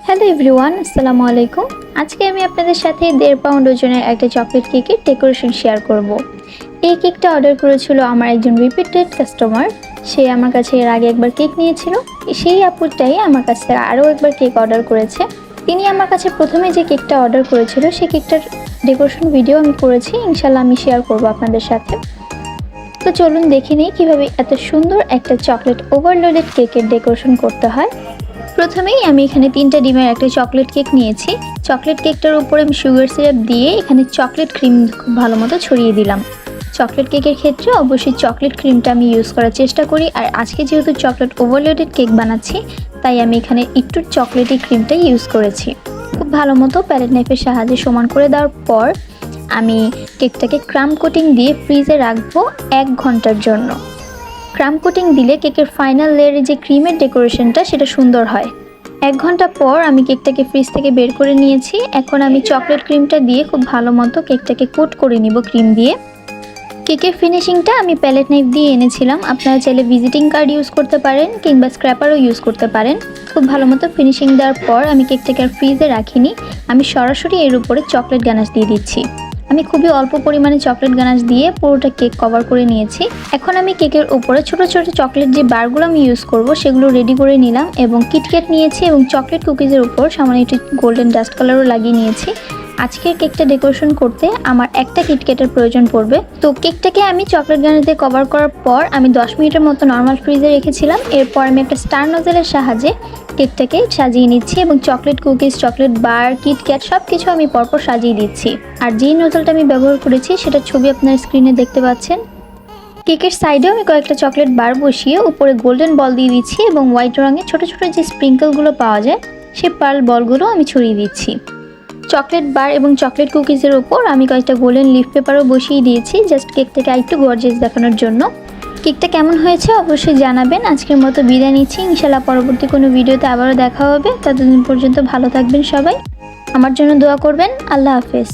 Hello everyone, আসসালামু আলাইকুম। আজকে আমি আপনাদের সাথে 1.5 পাউন্ড ওজনের একটা চকলেট কেকের ডেকোরেশন শেয়ার করব। এই কেকটা অর্ডার করেছিল আমার একজন রিপিটেড কাস্টমার। সে আমার কাছে এর আগে একবার কেক নিয়েছিল। সেই আপুটাই আমার কাছ থেকে আরও একবার কেক অর্ডার করেছে। তিনি আমার কাছে প্রথমে যে কেকটা অর্ডার করেছিল সেই কেকটার ডেকোরেশন ভিডিও আমি করেছি, ইনশাল্লাহ আমি শেয়ার করব আপনাদের সাথে। তো চলুন দেখে নিই কীভাবে এত সুন্দর একটা চকলেট ওভারলোডেড কেকের ডেকোরেশন করতে হয়। প্রথমেই আমি এখানে 3টা ডিমের একটা চকলেট কেক নিয়েছি। চকলেট কেকটার উপরে আমি সুগার সিরাপ দিয়ে এখানে চকলেট ক্রিম খুব ভালো মতো ছড়িয়ে দিলাম। চকলেট কেকের ক্ষেত্রে অবশ্যই চকলেট ক্রিমটা আমি ইউজ করার চেষ্টা করি, আর আজকে যেহেতু চকলেট ওভারলোডেড কেক বানাচ্ছি তাই আমি এখানে একটু চকলেটি ক্রিমটা ইউজ করেছি। খুব ভালো মতো প্যালেট নাইফের সাহায্যে সমান করে দেওয়ার পর আমি কেকটাকে ক্রাম কোটিং দিয়ে ফ্রিজে রাখবো 1 ঘন্টার জন্য। ক্রাম কোটিং দিলে কেকের ফাইনাল লেয়ারে যে ক্রিমের ডেকোরেশনটা সেটা সুন্দর হয়। 1 ঘন্টা পর আমি কেকটাকে ফ্রিজ থেকে বের করে নিয়েছি। এখন আমি চকলেট ক্রিমটা দিয়ে খুব ভালো মতো কেকটাকে কোট করে নিব ক্রিম দিয়ে। কেকের ফিনিশিংটা আমি প্যালেট নাইফ দিয়ে এনেছিলাম। আপনারা চাইলে ভিজিটিং কার্ড ইউজ করতে পারেন কিংবা স্ক্র্যাপারও ইউজ করতে পারেন। খুব ভালো মতো ফিনিশিং দেওয়ার পর আমি কেকটাকে আর ফ্রিজে রাখিনি, আমি সরাসরি এর উপরে চকলেট গানাশ দিয়ে দিচ্ছি। আমি খুবই অল্প পরিমাণে চকলেট গানাশ দিয়ে পুরোটা কেক কভার করে নিয়েছি। এখন আমি কেকের উপরে ছোট ছোট চকলেট যে বারগুলো আমি ইউজ করব সেগুলো রেডি করে নিলাম এবং কিটক্যাট নিয়েছি এবং চকলেট কুকিজের উপর সামান্য একটু গোল্ডেন ডাস্ট কালারও লাগিয়ে নিয়েছি। আজকের কেকটা ডেকোরেশন করতে আমার একটা কিটক্যাটের প্রয়োজন পড়বে। তো কেকটাকে আমি চকলেট গানাশ দিয়ে কভার করার পর আমি 10 মিনিটের মতো নর্মাল ফ্রিজে রেখেছিলাম। এরপর আমি একটা স্টার নজেলের সাহায্যে কেকটাকে সাজিয়ে নিচ্ছি এবং chocolate cookies, chocolate bar, KitKat সব কিছু আমি পরপর সাজিয়ে দিচ্ছি। আর যেই নজলটা আমি ব্যবহার করেছি সেটার ছবি আপনার স্ক্রিনে দেখতে পাচ্ছেন। কেকের সাইডেও আমি কয়েকটা চকলেট বার বসিয়ে উপরে গোল্ডেন বল দিয়ে দিচ্ছি এবং হোয়াইট রঙের ছোট ছোট যে স্প্রিঙ্কেলগুলো পাওয়া যায় সেই পার্ল বলগুলো আমি ছড়িয়ে দিচ্ছি। চকলেট বার এবং চকলেট কুকিজের উপর আমি কয়েকটা গোল্ডেন লিফ পেপারও বসিয়ে দিয়েছি, জাস্ট কেকটাকে একটু গর্জিয়াস দেখানোর জন্য। কেকটা কেমন হয়েছে অবশ্যই জানাবেন। আজকের মতো বিদায় নিচ্ছি, ইনশাল্লাহ পরবর্তী কোনো ভিডিওতে আবারও দেখা হবে। ততদিন পর্যন্ত ভালো থাকবেন সবাই, আমার জন্য দোয়া করবেন। আল্লাহ হাফেজ।